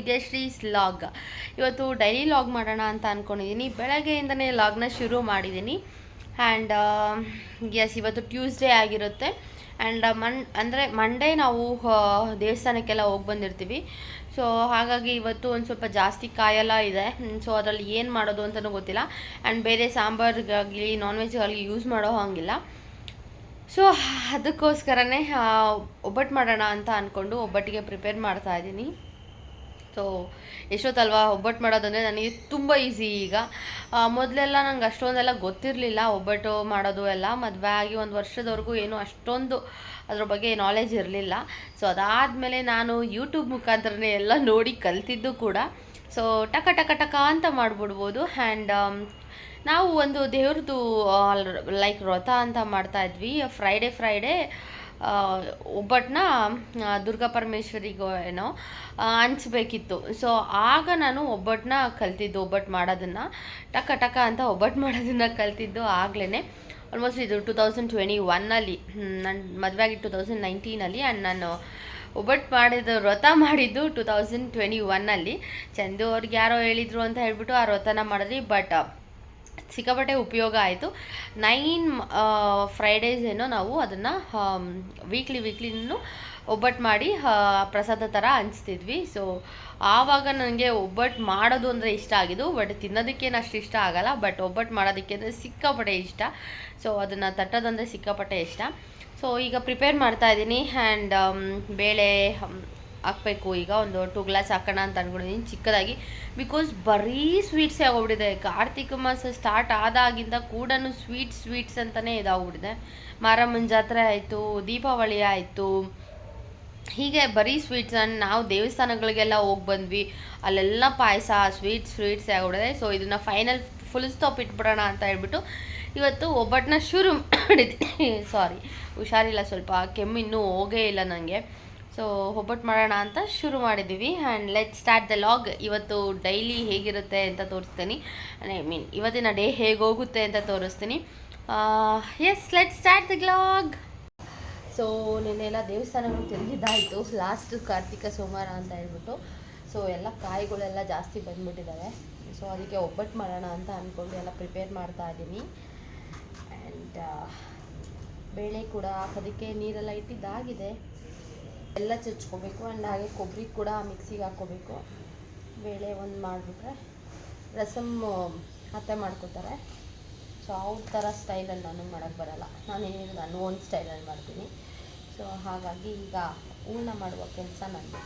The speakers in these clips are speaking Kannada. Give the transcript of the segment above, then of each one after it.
ವಿದ್ಯಾಶ್ರೀಸ್ ಲಾಗ್. ಇವತ್ತು ಡೈಲಿ ಲಾಗ್ ಮಾಡೋಣ ಅಂತ ಅಂದ್ಕೊಂಡಿದ್ದೀನಿ. ಬೆಳಗ್ಗೆಯಿಂದನೇ ಲಾಗ್ನ ಶುರು ಮಾಡಿದ್ದೀನಿ. ಆ್ಯಂಡ್ ಎಸ್, ಇವತ್ತು ಟ್ಯೂಸ್ಡೇ ಆಗಿರುತ್ತೆ. ಆ್ಯಂಡ್ ಮಂಡೇ ನಾವು ದೇವಸ್ಥಾನಕ್ಕೆಲ್ಲ ಹೋಗಿ ಬಂದಿರ್ತೀವಿ. ಸೊ ಹಾಗಾಗಿ ಇವತ್ತು ಒಂದು ಸ್ವಲ್ಪ ಜಾಸ್ತಿ ಕಾಯೆಲ್ಲ ಇದೆ. ಸೊ ಅದರಲ್ಲಿ ಏನು ಮಾಡೋದು ಅಂತಲೂ ಗೊತ್ತಿಲ್ಲ. ಆ್ಯಂಡ್ ಬೇರೆ ಸಾಂಬಾರ್ಗಾಗಲಿ ನಾನ್ ವೆಜ್ಗಾಗಲಿ ಯೂಸ್ ಮಾಡೋ ಹಾಗಿಲ್ಲ. ಸೊ ಅದಕ್ಕೋಸ್ಕರನೇ ಒಬ್ಬಟ್ಟು ಮಾಡೋಣ ಅಂತ ಅಂದ್ಕೊಂಡು ಒಬ್ಬಟ್ಟಿಗೆ ಪ್ರಿಪೇರ್ ಮಾಡ್ತಾಯಿದ್ದೀನಿ. ಸೊ ಎಷ್ಟೊತ್ತಲ್ವ ಒಬ್ಬಟ್ಟು ಮಾಡೋದಂದರೆ ನನಗೆ ತುಂಬ ಈಸಿ. ಈಗ ಮೊದಲೆಲ್ಲ ನಂಗೆ ಅಷ್ಟೊಂದೆಲ್ಲ ಗೊತ್ತಿರಲಿಲ್ಲ ಒಬ್ಬಟ್ಟು ಮಾಡೋದು ಎಲ್ಲ. ಮದುವೆ ಆಗಿ ಒಂದು ವರ್ಷದವರೆಗೂ ಏನು ಅಷ್ಟೊಂದು ಅದ್ರ ಬಗ್ಗೆ ನಾಲೆಜ್ ಇರಲಿಲ್ಲ. ಸೊ ಅದಾದಮೇಲೆ ನಾನು ಯೂಟ್ಯೂಬ್ ಮುಖಾಂತರನೇ ಎಲ್ಲ ನೋಡಿ ಕಲ್ತಿದ್ದು ಕೂಡ. ಸೊ ಟಕ ಟಕ ಟಕ ಅಂತ ಮಾಡಿಬಿಡ್ಬೋದು. ಆ್ಯಂಡ್ ನಾವು ಒಂದು ದೇವ್ರದ್ದು ಲೈಕ್ ವ್ರತ ಅಂತ ಮಾಡ್ತಾಯಿದ್ವಿ. ಫ್ರೈಡೇ ಒಬ್ಬಟ್ಟನ್ನ ದುರ್ಗಾ ಪರಮೇಶ್ವರಿಗೋ ಏನೋ ಹಂಚ್ಬೇಕಿತ್ತು. ಸೊ ಆಗ ನಾನು ಒಬ್ಬಟ್ಟನ್ನ ಕಲ್ತಿದ್ದು, ಒಬ್ಬಟ್ಟು ಮಾಡೋದನ್ನು ಟಕ ಟಕ ಅಂತ ಒಬ್ಬಟ್ಟು ಮಾಡೋದನ್ನು ಕಲ್ತಿದ್ದು ಆಗಲೇ. ಆಲ್ಮೋಸ್ಟ್ ಇದು 2021 ನನ್ನ ಮದುವೆ ಆಗಿ 2019 ಆ್ಯಂಡ್ ನಾನು ಒಬ್ಬಟ್ಟು ವ್ರತ ಮಾಡಿದ್ದು 2021. ಚಂದು ಅವ್ರಿಗೆ ಯಾರೋ ಹೇಳಿದರು ಅಂತ ಹೇಳ್ಬಿಟ್ಟು ಆ ವ್ರತನ ಮಾಡಿದ್ವಿ. ಬಟ್ ಸಿಕ್ಕಾಪಟ್ಟೆ ಉಪಯೋಗ ಆಯಿತು. 9 ಫ್ರೈಡೇಸ್ ಏನೋ ನಾವು ಅದನ್ನು ವೀಕ್ಲಿನೂ ಒಬ್ಬಟ್ಟು ಮಾಡಿ ಪ್ರಸಾದ ಥರ ಹಂಚ್ತಿದ್ವಿ. ಸೊ ಆವಾಗ ನನಗೆ ಒಬ್ಬಟ್ಟು ಮಾಡೋದು ಅಂದರೆ ಇಷ್ಟ ಆಗಿದ್ದು. ಬಟ್ ತಿನ್ನೋದಕ್ಕೇನು ಅಷ್ಟು ಇಷ್ಟ ಆಗಲ್ಲ. ಬಟ್ ಒಬ್ಬಟ್ಟು ಮಾಡೋದಕ್ಕೆ ಅಂದರೆ ಸಿಕ್ಕಾಪಟ್ಟೆ ಇಷ್ಟ. ಸೊ ಅದನ್ನು ತಟ್ಟೋದಂದರೆ ಸಿಕ್ಕಾಪಟ್ಟೆ ಇಷ್ಟ. ಸೊ ಈಗ ಪ್ರಿಪೇರ್ ಮಾಡ್ತಾಯಿದ್ದೀನಿ. ಆ್ಯಂಡ್ ಬೇಳೆ ಹಾಕಬೇಕು. ಈಗ ಒಂದು 2 ಗ್ಲಾಸ್ ಹಾಕೋಣ ಅಂತ ಅಂದ್ಕೊಂಡಿದ್ದೀನಿ ಚಿಕ್ಕದಾಗಿ. ಬಿಕಾಸ್ ಬರೀ ಸ್ವೀಟ್ಸೇ ಆಗೋಗ್ಬಿಟ್ಟಿದೆ. ಕಾರ್ತಿಕ ಮಾಸ ಸ್ಟಾರ್ಟ್ ಆದಾಗಿಂದ ಕೂಡ ಸ್ವೀಟ್ಸ್ ಅಂತಲೇ ಇದಾಗ್ಬಿಟ್ಟಿದೆ. ಮಾರಮ್ಮನ ಜಾತ್ರೆ ಆಯಿತು, ದೀಪಾವಳಿ ಆಯಿತು, ಹೀಗೆ ಬರೀ ಸ್ವೀಟ್ಸ್. ಆ್ಯಂಡ್ ನಾವು ದೇವಸ್ಥಾನಗಳಿಗೆಲ್ಲ ಹೋಗಿ ಬಂದ್ವಿ, ಅಲ್ಲೆಲ್ಲ ಪಾಯಸ ಸ್ವೀಟ್ಸೇ ಆಗ್ಬಿಟ್ಟಿದೆ. ಸೊ ಇದನ್ನು ಫುಲ್ ಸ್ಟಾಪ್ ಇಟ್ಬಿಡೋಣ ಅಂತ ಹೇಳ್ಬಿಟ್ಟು ಇವತ್ತು ಒಬ್ಬಟ್ಟನ್ನ ಶುರು ಮಾಡಿದ್ವಿ. ಸಾರಿ, ಹುಷಾರಿಲ್ಲ, ಸ್ವಲ್ಪ ಕೆಮ್ಮು ಇನ್ನೂ ಹೋಗೇ ಇಲ್ಲ ನನಗೆ. ಸೊ ಒಬ್ಬಟ್ಟು ಮಾಡೋಣ ಅಂತ ಶುರು ಮಾಡಿದ್ದೀವಿ. And let start the log. ಇವತ್ತು ಡೈಲಿ ಹೇಗಿರುತ್ತೆ ಅಂತ ತೋರಿಸ್ತೀನಿ. ಇವತ್ತಿನ ಡೇ ಹೇಗೆ ಹೋಗುತ್ತೆ ಅಂತ ತೋರಿಸ್ತೀನಿ. Yes, let start the log. So ನಿನ್ನೆಲ್ಲ ದೇವಸ್ಥಾನಗಳು ತಿರುಗಿದ್ದಾಯಿತು, ಲಾಸ್ಟ್ ಕಾರ್ತಿಕ ಸೋಮವಾರ ಅಂತ ಹೇಳ್ಬಿಟ್ಟು. ಸೊ ಎಲ್ಲ ಕಾಯಿಗಳೆಲ್ಲ ಜಾಸ್ತಿ ಬಂದುಬಿಟ್ಟಿದ್ದಾವೆ. ಸೊ ಅದಕ್ಕೆ ಒಬ್ಬಟ್ಟು ಮಾಡೋಣ ಅಂತ ಅಂದ್ಕೊಂಡು ಎಲ್ಲ ಪ್ರಿಪೇರ್ ಮಾಡ್ತಾ ಇದ್ದೀನಿ. ಆ್ಯಂಡ್ ಬೇಳೆ ಕೂಡ ಅದಕ್ಕೆ ನೀರೆಲ್ಲ ಇಟ್ಟಿದ್ದಾಗಿದೆ. ಎಲ್ಲ ಚಚ್ಕೋಬೇಕು. ಆ್ಯಂಡ್ ಹಾಗೆ ಕೊಬ್ಬರಿ ಕೂಡ ಮಿಕ್ಸಿಗೆ ಹಾಕ್ಕೋಬೇಕು. ಬೇಳೆ ಒಂದು ಮಾಡಿಬಿಟ್ರೆ ರಸಮ್ ಅತ್ತೆ ಮಾಡ್ಕೋತಾರೆ. ಸೊ ಅವ್ರ ಥರ ಸ್ಟೈಲಲ್ಲಿ ನನಗೆ ಮಾಡೋಕ್ಕೆ ಬರೋಲ್ಲ. ನಾನು ಒಂದು ಸ್ಟೈಲಲ್ಲಿ ಮಾಡ್ತೀನಿ. ಸೊ ಹಾಗಾಗಿ ಈಗ ಹೂರ್ಣ ಮಾಡುವ ಕೆಲಸ ನನಗೆ.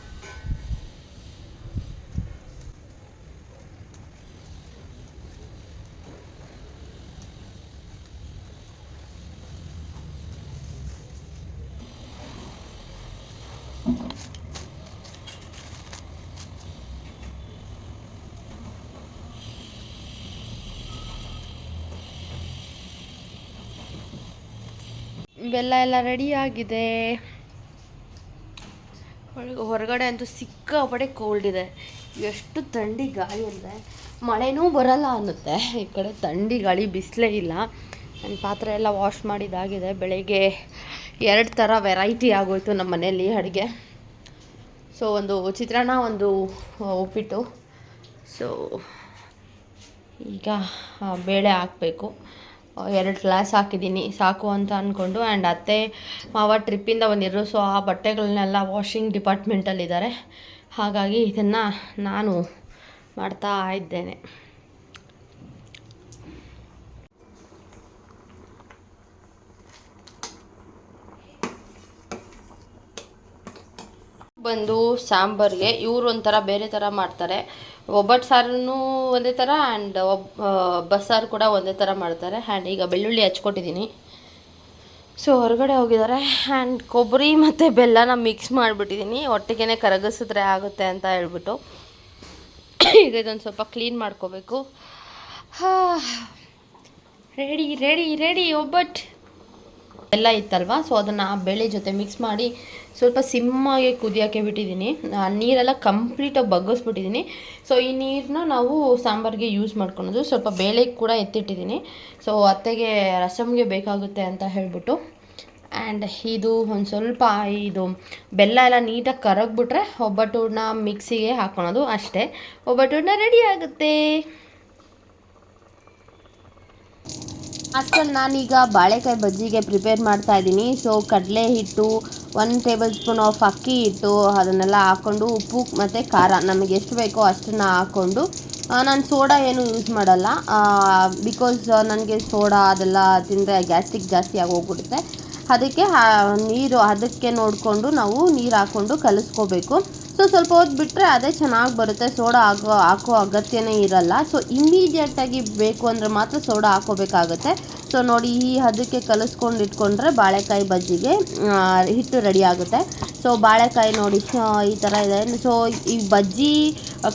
ಬೆಲ್ಲ ಎಲ್ಲ ರೆಡಿಯಾಗಿದೆ. ಹೊರಗಡೆ ಅಂತೂ ಸಿಕ್ಕಾಪಟ್ಟೆ ಕೋಲ್ಡ್ ಇದೆ. ಎಷ್ಟು ಥಂಡಿ ಗಾಳಿ ಅಂದರೆ ಮಳೆನೂ ಬರಲ್ಲ ಅನ್ನುತ್ತೆ. ಈ ಕಡೆ ಥಂಡಿ ಗಾಳಿ, ಬಿಸಿಲೇ ಇಲ್ಲ. ನನ್ನ ಪಾತ್ರೆ ಎಲ್ಲ ವಾಶ್ ಮಾಡಿದ್ದಾಗಿದೆ. ಬೆಳಗ್ಗೆ 2 ಥರ ವೆರೈಟಿ ಆಗೋಯ್ತು ನಮ್ಮ ಮನೆಯಲ್ಲಿ ಅಡುಗೆ. ಸೊ ಒಂದು ಚಿತ್ರಾನ್ನ, ಒಂದು ಉಪ್ಪಿಟ್ಟು. ಸೊ ಈಗ ಬೇಳೆ ಹಾಕಬೇಕು. 2 ಗ್ಲಾಸ್ ಹಾಕಿದ್ದೀನಿ ಸಾಕು ಅಂತ ಅಂದ್ಕೊಂಡು. ಆ್ಯಂಡ್ ಅತ್ತೆ ಮಾವ ಟ್ರಿಪ್ಪಿಂದ ಬಂದಿದ್ರು. ಸೊ ಆ ಬಟ್ಟೆಗಳನ್ನೆಲ್ಲ ವಾಷಿಂಗ್ ಡಿಪಾರ್ಟ್ಮೆಂಟಲ್ಲಿದ್ದಾರೆ. ಹಾಗಾಗಿ ಇದನ್ನು ನಾನು ಮಾಡ್ತಾ ಇದ್ದೇನೆ. ಬಂದು ಸಾಂಬಾರಿಗೆ ಇವರು ಒಂಥರ ಬೇರೆ ಥರ ಮಾಡ್ತಾರೆ. ಒಬ್ಬಟ್ಟು ಸಾರನ್ನು ಒಂದೇ ಥರ, ಆ್ಯಂಡ್ ಬಸ್ಸಾರು ಕೂಡ ಒಂದೇ ಥರ ಮಾಡ್ತಾರೆ. ಆ್ಯಂಡ್ ಈಗ ಬೆಳ್ಳುಳ್ಳಿ ಹಚ್ಕೊಟ್ಟಿದ್ದೀನಿ. ಸೊ ಹೊರಗಡೆ ಹೋಗಿದ್ದಾರೆ. ಆ್ಯಂಡ್ ಕೊಬ್ಬರಿ ಮತ್ತು ಬೆಲ್ಲನ ಮಿಕ್ಸ್ ಮಾಡಿಬಿಟ್ಟಿದ್ದೀನಿ, ಒಟ್ಟಿಗೆ ಕರಗಿಸಿದ್ರೆ ಆಗುತ್ತೆ ಅಂತ ಹೇಳ್ಬಿಟ್ಟು. ಈಗ ಇದೊಂದು ಸ್ವಲ್ಪ ಕ್ಲೀನ್ ಮಾಡ್ಕೋಬೇಕು. ರೆಡಿ ಒಬ್ಬಟ್ಟು ಎಲ್ಲ ಇತ್ತಲ್ವ. ಸೊ ಅದನ್ನು ಬೇಳೆ ಜೊತೆ ಮಿಕ್ಸ್ ಮಾಡಿ ಸ್ವಲ್ಪ ಸಿಮ್ಮಾಗೆ ಕುದಿಯೋಕ್ಕೆ ಬಿಟ್ಟಿದ್ದೀನಿ. ನೀರೆಲ್ಲ ಕಂಪ್ಲೀಟಾಗಿ ಬಗ್ಗಿಸ್ಬಿಟ್ಟಿದ್ದೀನಿ. ಸೊ ಈ ನೀರನ್ನ ನಾವು ಸಾಂಬಾರಿಗೆ ಯೂಸ್ ಮಾಡ್ಕೊಳೋದು. ಸ್ವಲ್ಪ ಬೇಳೆ ಕೂಡ ಎತ್ತಿಟ್ಟಿದ್ದೀನಿ. ಸೊ ಅತ್ತೆಗೆ ರಸಮ್ಗೆ ಬೇಕಾಗುತ್ತೆ ಅಂತ ಹೇಳ್ಬಿಟ್ಟು. ಆ್ಯಂಡ್ ಇದು ಒಂದು ಸ್ವಲ್ಪ ಇದು ಬೆಲ್ಲ ಎಲ್ಲ ನೀಟಾಗಿ ಕರಗ್ಬಿಟ್ರೆ ಒಬ್ಬಟ್ಟನ್ನ ಮಿಕ್ಸಿಗೆ ಹಾಕ್ಕೊಳೋದು ಅಷ್ಟೇ, ಒಬ್ಬಟ್ಟನ್ನ ರೆಡಿ ಆಗುತ್ತೆ. ಅಷ್ಟರಲ್ಲಿ ನಾನೀಗ ಬಾಳೆಕಾಯಿ ಬಜ್ಜಿಗೆ ಪ್ರಿಪೇರ್ ಮಾಡ್ತಾ ಇದ್ದೀನಿ. ಸೊ ಕಡಲೆ ಹಿಟ್ಟು, 1 ಟೇಬಲ್ ಸ್ಪೂನ್ ಆಫ್ ಅಕ್ಕಿ ಹಿಟ್ಟು ಅದನ್ನೆಲ್ಲ ಹಾಕ್ಕೊಂಡು ಉಪ್ಪು ಮತ್ತು ಖಾರ ನಮಗೆ ಎಷ್ಟು ಬೇಕೋ ಅಷ್ಟನ್ನು ಹಾಕ್ಕೊಂಡು, ನಾನು ಸೋಡಾ ಏನು ಯೂಸ್ ಮಾಡಲ್ಲ, ಬಿಕಾಸ್ ನನಗೆ ಸೋಡಾ ಅದೆಲ್ಲ ತಿಂದರೆ ಗ್ಯಾಸ್ಟ್ರಿಕ್ ಜಾಸ್ತಿ ಆಗೋಗ್ಬಿಡುತ್ತೆ. ಅದಕ್ಕೆ ನೀರು ಅದಕ್ಕೆ ನೋಡಿಕೊಂಡು ನಾವು ನೀರು ಹಾಕ್ಕೊಂಡು ಕಲಿಸ್ಕೋಬೇಕು. ಸೊ ಸ್ವಲ್ಪ ಹೊತ್ತು ಬಿಟ್ಟರೆ ಅದೇ ಚೆನ್ನಾಗಿ ಬರುತ್ತೆ, ಸೋಡಾ ಹಾಕೋ ಅಗತ್ಯನೇ ಇರಲ್ಲ. ಸೊ ಇಮಿಡಿಯೇಟಾಗಿ ಬೇಕು ಅಂದರೆ ಮಾತ್ರ ಸೋಡಾ ಹಾಕೋಬೇಕಾಗುತ್ತೆ. ಸೊ ನೋಡಿ, ಈ ಹದಕ್ಕೆ ಕಲಿಸ್ಕೊಂಡು ಇಟ್ಕೊಂಡ್ರೆ ಬಾಳೆಕಾಯಿ ಬಜ್ಜಿಗೆ ಹಿಟ್ಟು ರೆಡಿ ಆಗುತ್ತೆ. ಸೊ ಬಾಳೆಕಾಯಿ ನೋಡಿ ಈ ಥರ ಇದೆ. ಸೊ ಈ ಬಜ್ಜಿ,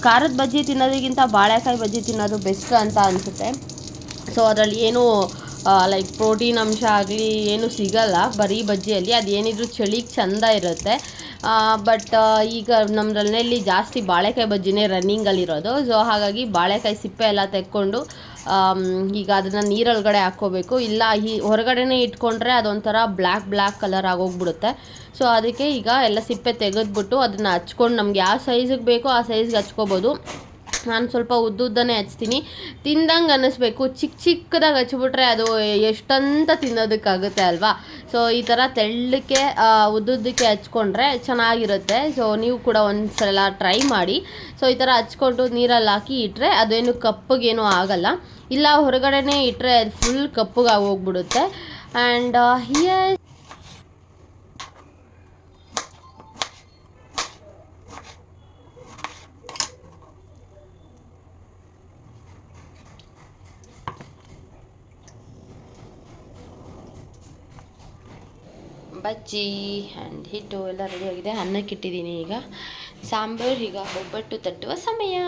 ಖಾರದ ಬಜ್ಜಿ ತಿನ್ನೋದಕ್ಕಿಂತ ಬಾಳೆಕಾಯಿ ಬಜ್ಜಿ ತಿನ್ನೋದು ಬೆಸ್ಟ್ ಅಂತ ಅನಿಸುತ್ತೆ. ಸೊ ಅದರಲ್ಲಿ ಏನೂ ಲೈಕ್ ಪ್ರೋಟೀನ್ ಅಂಶ ಆಗಲಿ ಏನೂ ಸಿಗಲ್ಲ ಬರೀ ಬಜ್ಜಿಯಲ್ಲಿ, ಅದೇನಿದ್ರು ಚಳಿಗೆ ಚೆಂದ ಇರುತ್ತೆ. ಬಟ್ ಈಗ ನಮ್ಮದ್ರಲ್ಲಿ ಜಾಸ್ತಿ ಬಾಳೆಕಾಯಿ ಬಜ್ಜಿನೇ ರನ್ನಿಂಗಲ್ಲಿರೋದು. ಸೊ ಹಾಗಾಗಿ ಬಾಳೆಕಾಯಿ ಸಿಪ್ಪೆ ಎಲ್ಲ ತೆಕ್ಕೊಂಡು ಈಗ ಅದನ್ನು ನೀರೊಳಗಡೆ ಹಾಕ್ಕೋಬೇಕು. ಇಲ್ಲ ಹೊರಗಡೆನೇ ಇಟ್ಕೊಂಡ್ರೆ ಅದೊಂಥರ ಬ್ಲ್ಯಾಕ್ ಕಲರ್ ಆಗೋಗ್ಬಿಡುತ್ತೆ. ಸೊ ಅದಕ್ಕೆ ಈಗ ಎಲ್ಲ ಸಿಪ್ಪೆ ತೆಗೆದ್ಬಿಟ್ಟು ಅದನ್ನು ಹಚ್ಕೊಂಡು ನಮ್ಗೆ ಯಾವ ಸೈಜಿಗೆ ಬೇಕೋ ಆ ಸೈಜ್ಗೆ ಹಚ್ಕೋಬೋದು. ನಾನು ಸ್ವಲ್ಪ ಉದ್ದುದ್ದನೇ ಹಚ್ತೀನಿ, ತಿಂದಂಗೆ ಅನ್ನಿಸ್ಬೇಕು. ಚಿಕ್ಕದಾಗಿ ಹಚ್ಬಿಟ್ರೆ ಅದು ಎಷ್ಟಂತ ತಿನ್ನೋದಕ್ಕಾಗುತ್ತೆ ಅಲ್ವಾ. ಸೊ ಈ ಥರ ತೆಳ್ಳಕ್ಕೆ ಉದ್ದುದ್ದಕ್ಕೆ ಹಚ್ಕೊಂಡ್ರೆ ಚೆನ್ನಾಗಿರುತ್ತೆ. ಸೊ ನೀವು ಕೂಡ ಒಂದು ಸಲ ಟ್ರೈ ಮಾಡಿ. ಸೊ ಈ ಥರ ಹಚ್ಕೊಂಡು ನೀರಲ್ಲಿ ಹಾಕಿ ಇಟ್ಟರೆ ಅದೇನು ಕಪ್ಪಗೇನೂ ಆಗಲ್ಲ. ಇಲ್ಲ ಹೊರಗಡೆನೇ ಇಟ್ಟರೆ ಅದು ಫುಲ್ ಕಪ್ಪಗಾಗಿ ಹೋಗ್ಬಿಡುತ್ತೆ. ಆ್ಯಂಡ್ ಹಿಯರ್ ಬಜ್ಜಿ ಆ್ಯಂಡ್ ಹಿಟ್ಟು ಎಲ್ಲ ರೆಡಿಯಾಗಿದೆ. ಅನ್ನಕ್ಕೆ ಇಟ್ಟಿದ್ದೀನಿ. ಈಗ ಸಾಂಬಾರು, ಈಗ ಒಬ್ಬಟ್ಟು ತಟ್ಟುವ ಸಮಯ.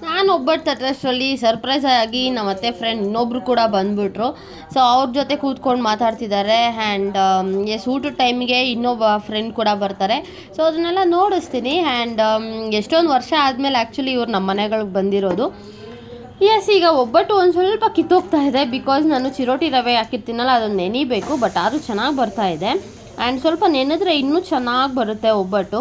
ನಾನು ಒಬ್ಬಟ್ಟು ತಟ್ಟಷ್ಟರಲ್ಲಿ ಸರ್ಪ್ರೈಸ್ ಆಗಿ ನಮ್ಮ ಅತ್ತೆ ಫ್ರೆಂಡ್ ಇನ್ನೊಬ್ರು ಕೂಡ ಬಂದುಬಿಟ್ರು. ಸೊ ಅವ್ರ ಜೊತೆ ಕೂತ್ಕೊಂಡು ಮಾತಾಡ್ತಿದ್ದಾರೆ. ಆ್ಯಂಡ್ ಊಟದ ಟೈಮಿಗೆ ಇನ್ನೊಬ್ಬ ಫ್ರೆಂಡ್ ಕೂಡ ಬರ್ತಾರೆ. ಸೊ ಅದನ್ನೆಲ್ಲ ನೋಡಿಸ್ತೀನಿ. ಆ್ಯಂಡ್ ಎಷ್ಟೊಂದು ವರ್ಷ ಆದಮೇಲೆ ಆ್ಯಕ್ಚುಲಿ ಇವ್ರು ನಮ್ಮ ಮನೆಗಳಿಗೆ ಬಂದಿರೋದು. ಎಸ್, ಈಗ ಒಬ್ಬಟ್ಟು ಒಂದು ಸ್ವಲ್ಪ ಕಿತ್ತೋಗ್ತಾ ಇದೆ, ಬಿಕಾಸ್ ನಾನು ಚಿರೋಟಿ ರವೆ ಹಾಕಿರ್ತೀನಲ್ಲ, ಅದನ್ನು ನೆನಿಬೇಕು. ಬಟ್ ಆದರೂ ಚೆನ್ನಾಗಿ ಬರ್ತಾ ಇದೆ. ಆ್ಯಂಡ್ ಸ್ವಲ್ಪ ನೆನೆದ್ರೆ ಇನ್ನೂ ಚೆನ್ನಾಗಿ ಬರುತ್ತೆ ಒಬ್ಬಟ್ಟು.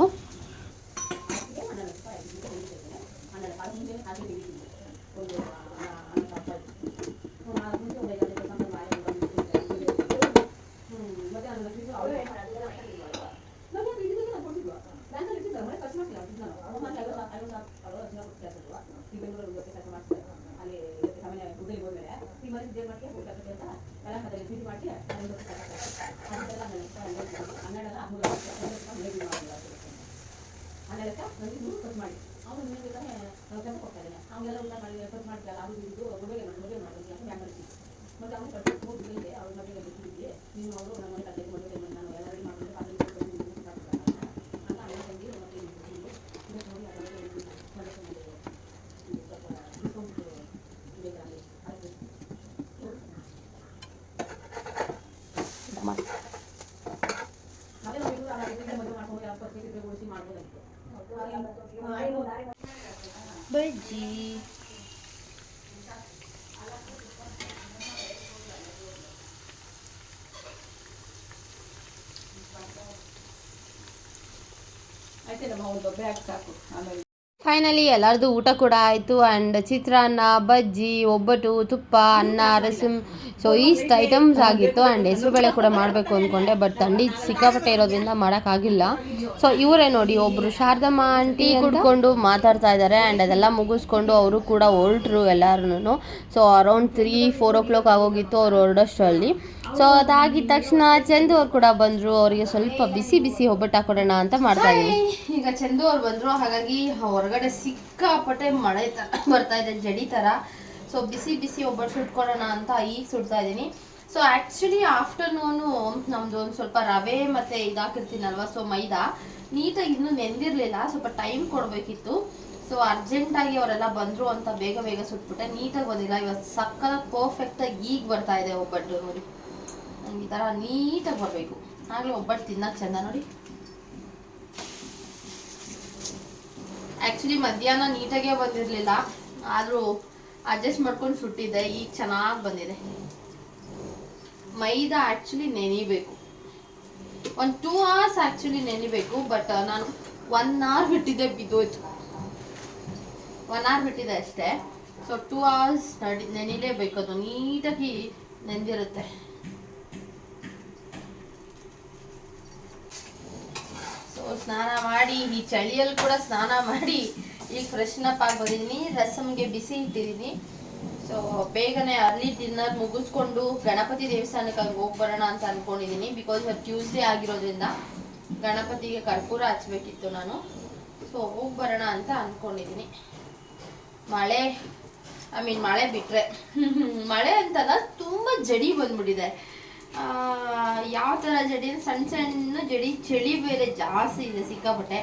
ಬಜ್ಜಿ ಫೈನಲಿ ಎಲ್ಲರದು ಊಟ ಕೂಡ ಆಯಿತು. ಆ್ಯಂಡ್ ಚಿತ್ರಾನ್ನ, ಬಜ್ಜಿ, ಒಬ್ಬಟ್ಟು, ತುಪ್ಪ, ಅನ್ನ, ರಸಮ್ ಸೊ ಇಷ್ಟು ಐಟಮ್ಸ್ ಆಗಿತ್ತು. ಆ್ಯಂಡ್ ಹೆಸರುಬೇಳೆ ಕೂಡ ಮಾಡಬೇಕು ಅಂದ್ಕೊಂಡೆ, ಬಟ್ ಥಂಡಿ ಸಿಕ್ಕಾಪಟ್ಟೆ ಇರೋದ್ರಿಂದ ಮಾಡೋಕ್ಕಾಗಿಲ್ಲ. ಸೊ ಇವರೇ ನೋಡಿ, ಒಬ್ಬರು ಶಾರದಮ್ಮ ಆಂಟಿ ಕುಡ್ಕೊಂಡು ಮಾತಾಡ್ತಾ ಇದ್ದಾರೆ. ಆ್ಯಂಡ್ ಅದೆಲ್ಲ ಮುಗಿಸ್ಕೊಂಡು ಅವರು ಕೂಡ ಹೊರಟ್ರು ಎಲ್ಲರೂ. ಸೊ ಅರೌಂಡ್ 3-4 o'clock ಆಗೋಗಿತ್ತು ಅವ್ರು ಹೊರಡೋಷ್ಟರಲ್ಲಿ. ಸೊ ಅದಾಗಿದ ತಕ್ಷಣ ಚಂದು ಅವ್ರು ಕೂಡ ಬಂದರು. ಅವರಿಗೆ ಸ್ವಲ್ಪ ಬಿಸಿ ಬಿಸಿ ಒಬ್ಬಟ್ಟು ಹಾಕೊಡೋಣ ಅಂತ ಮಾಡ್ತಾ ಇದ್ದೀನಿ. ಈಗ ಚಂದು ಅವ್ರು ಬಂದರು, ಹಾಗಾಗಿ ಹೊರಗಡೆ ಸಿಕ್ಕಾಪಟ್ಟೆ ಮಳೆ ಥರ ಬರ್ತಾ ಇದೆ, ಜಡಿ ಥರ. ಸೊ ಬಿಸಿ ಬಿಸಿ ಒಬ್ಬಟ್ಟು ಸುಟ್ಕೊಡೋಣ ಅಂತ ಈಗ ಸುಡ್ತಾ ಇದ್ದೀನಿ. ಸೊ ಆ್ಯಕ್ಚುಲಿ ಆಫ್ಟರ್ನೂನು ನಮ್ಮದು ಒಂದು ಸ್ವಲ್ಪ ರವೆ ಮತ್ತು ಇದಾಕಿರ್ತೀನಲ್ವ, ಸೊ ಮೈದಾ ನೀಟಾಗಿ ಇನ್ನೂ ನೆಂದಿರಲಿಲ್ಲ, ಸ್ವಲ್ಪ ಟೈಮ್ ಕೊಡಬೇಕಿತ್ತು. ಸೊ ಅರ್ಜೆಂಟಾಗಿ ಅವರೆಲ್ಲ ಬಂದರು ಅಂತ ಬೇಗ ಬೇಗ ಸುಟ್ಬಿಟ್ಟೆ, ನೀಟಾಗಿ ಬಂದಿಲ್ಲ. ಇವತ್ತು ಸಕ್ಕತ್ತಾಗಿ ಪರ್ಫೆಕ್ಟಾಗಿ ಈಗ ಬರ್ತಾ ಇದೆ ಒಬ್ಬಟ್ಟು. ನೋಡಿ ನಂಗೆ ಈ ಥರ ನೀಟಾಗಿ ಬರಬೇಕು, ಆಗಲೇ ಒಬ್ಬಟ್ಟು ತಿನ್ನೋದು ಚೆಂದ. ನೋಡಿ ಆ್ಯಕ್ಚುಲಿ ಮಧ್ಯಾಹ್ನ ನೀಟಾಗೇ ಬಂದಿರಲಿಲ್ಲ, ಆದರೂ ಅಡ್ಜಸ್ಟ್ ಮಾಡ್ಕೊಂಡು ಸುಟ್ಟಿದ್ದೆ, ಈಗ ಚೆನ್ನಾಗಿ ಬಂದಿದೆ. ಮೈದಾ ಆ್ಯಕ್ಚುಲಿ ನೆನಿಬೇಕು, ಒಂದು 2 hours ಆ್ಯಕ್ಚುಲಿ ನೆನಿಬೇಕು. ಬಟ್ ನಾನು 1 hour ಬಿಟ್ಟಿದ್ದೆ, ಬಿದ್ದೋಯ್ತು. 1 hour ಬಿಟ್ಟಿದೆ ಅಷ್ಟೇ. ಸೊ 2 hours ನೆನಿಲೇಬೇಕು, ಅದು ನೀಟಾಗಿ ನೆಂದಿರುತ್ತೆ. ಸೊ ಸ್ನಾನ ಮಾಡಿ, ಈ ಚಳಿಯಲ್ಲಿ ಕೂಡ ಸ್ನಾನ ಮಾಡಿ ಈಗ ಫ್ರೆಶ್ನಪ್ ಆಗಿ ಬಂದಿದ್ದೀನಿ. ರಸಮ್ಗೆ ಬಿಸಿ ಇಟ್ಟಿದ್ದೀನಿ. ಸೊ ಬೇಗನೆ ಅರ್ಲಿ ಡಿನ್ನರ್ ಮುಗಿಸ್ಕೊಂಡು ಗಣಪತಿ ದೇವಸ್ಥಾನಕ್ಕೆ ಹೋಗಿ ಬರೋಣ ಅಂತ ಅಂದ್ಕೊಂಡಿದ್ದೀನಿ. ಬಿಕಾಸ್ ಇವತ್ತು ಟ್ಯೂಸ್ಡೇ ಆಗಿರೋದ್ರಿಂದ ಗಣಪತಿಗೆ ಕರ್ಪೂರ ಹಚ್ಬೇಕಿತ್ತು ನಾನು. ಸೊ ಹೋಗಿ ಬರೋಣ ಅಂತ ಅಂದ್ಕೊಂಡಿದ್ದೀನಿ. ಮಳೆ ಮಳೆ ಬಿಟ್ಟರೆ ಮಳೆ ಅಂತಲ್ಲ, ತುಂಬ ಜಡಿ ಬಂದ್ಬಿಟ್ಟಿದೆ. ಯಾವ ಥರ ಜಡಿ, ಸಣ್ಣ ಸಣ್ಣ ಜಡಿ, ಚಳಿ ಬೇರೆ ಜಾಸ್ತಿ ಇದೆ ಸಿಕ್ಕಾಪಟ್ಟೆ.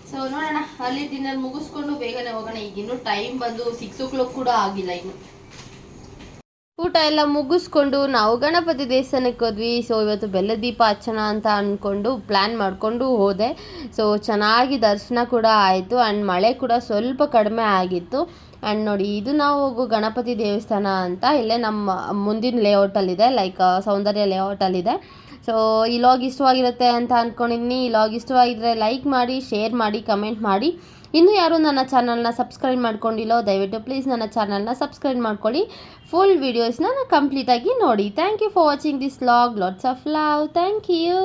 ಸೊ ನೋಡೋಣ, ಅಲ್ಲಿ ಡಿನ್ನರ್ ಮುಗಿಸ್ಕೊಂಡು ಬೇಗನೆ ಹೋಗೋಣ. ಈಗಿನ್ನೂ ಟೈಮ್ ಬಂದು 6 o'clock ಕೂಡ ಆಗಿಲ್ಲ ಇನ್ನು. ಊಟ ಎಲ್ಲ ಮುಗಿಸ್ಕೊಂಡು ನಾವು ಗಣಪತಿ ದೇವಸ್ಥಾನಕ್ಕೆ ಹೋದ್ವಿ. ಸೊ ಇವತ್ತು ಬೆಲ್ಲ ದೀಪ ಹಚ್ಚೋಣ ಅಂತ ಅಂದ್ಕೊಂಡು ಪ್ಲ್ಯಾನ್ ಮಾಡಿಕೊಂಡು ಹೋದೆ. ಸೊ ಚೆನ್ನಾಗಿ ದರ್ಶನ ಕೂಡ ಆಯಿತು. ಆ್ಯಂಡ್ ಮಳೆ ಕೂಡ ಸ್ವಲ್ಪ ಕಡಿಮೆ ಆಗಿತ್ತು. ಆ್ಯಂಡ್ ನೋಡಿ, ಇದು ನಾವು ಹೋಗೋ ಗಣಪತಿ ದೇವಸ್ಥಾನ ಅಂತ ಇಲ್ಲೇ ನಮ್ಮ ಮುಂದಿನ ಲೇಔಟಲ್ಲಿದೆ, ಲೈಕ್ ಸೌಂದರ್ಯ ಲೇಔಟಲ್ಲಿದೆ. ಸೊ ಈ ಲಾಗ್ ಇಷ್ಟವಾಗಿರುತ್ತೆ ಅಂತ ಅಂದ್ಕೊಂಡಿದ್ದೀನಿ. ಈ ಲಾಗ್ ಇಷ್ಟವಾಗಿದ್ದರೆ ಲೈಕ್ ಮಾಡಿ, ಶೇರ್ ಮಾಡಿ, ಕಮೆಂಟ್ ಮಾಡಿ. ಇನ್ನೂ ಯಾರು ನನ್ನ ಚಾನಲ್ನ ಸಬ್ಸ್ಕ್ರೈಬ್ ಮಾಡ್ಕೊಂಡಿಲ್ಲೋ ದಯವಿಟ್ಟು ಪ್ಲೀಸ್ ನನ್ನ ಚಾನಲ್ನ ಸಬ್ಸ್ಕ್ರೈಬ್ ಮಾಡ್ಕೊಳ್ಳಿ. ಫುಲ್ ವೀಡಿಯೋಸ್ನ ಕಂಪ್ಲೀಟಾಗಿ ನೋಡಿ. Thank you for watching this vlog. Lots of love. Thank you.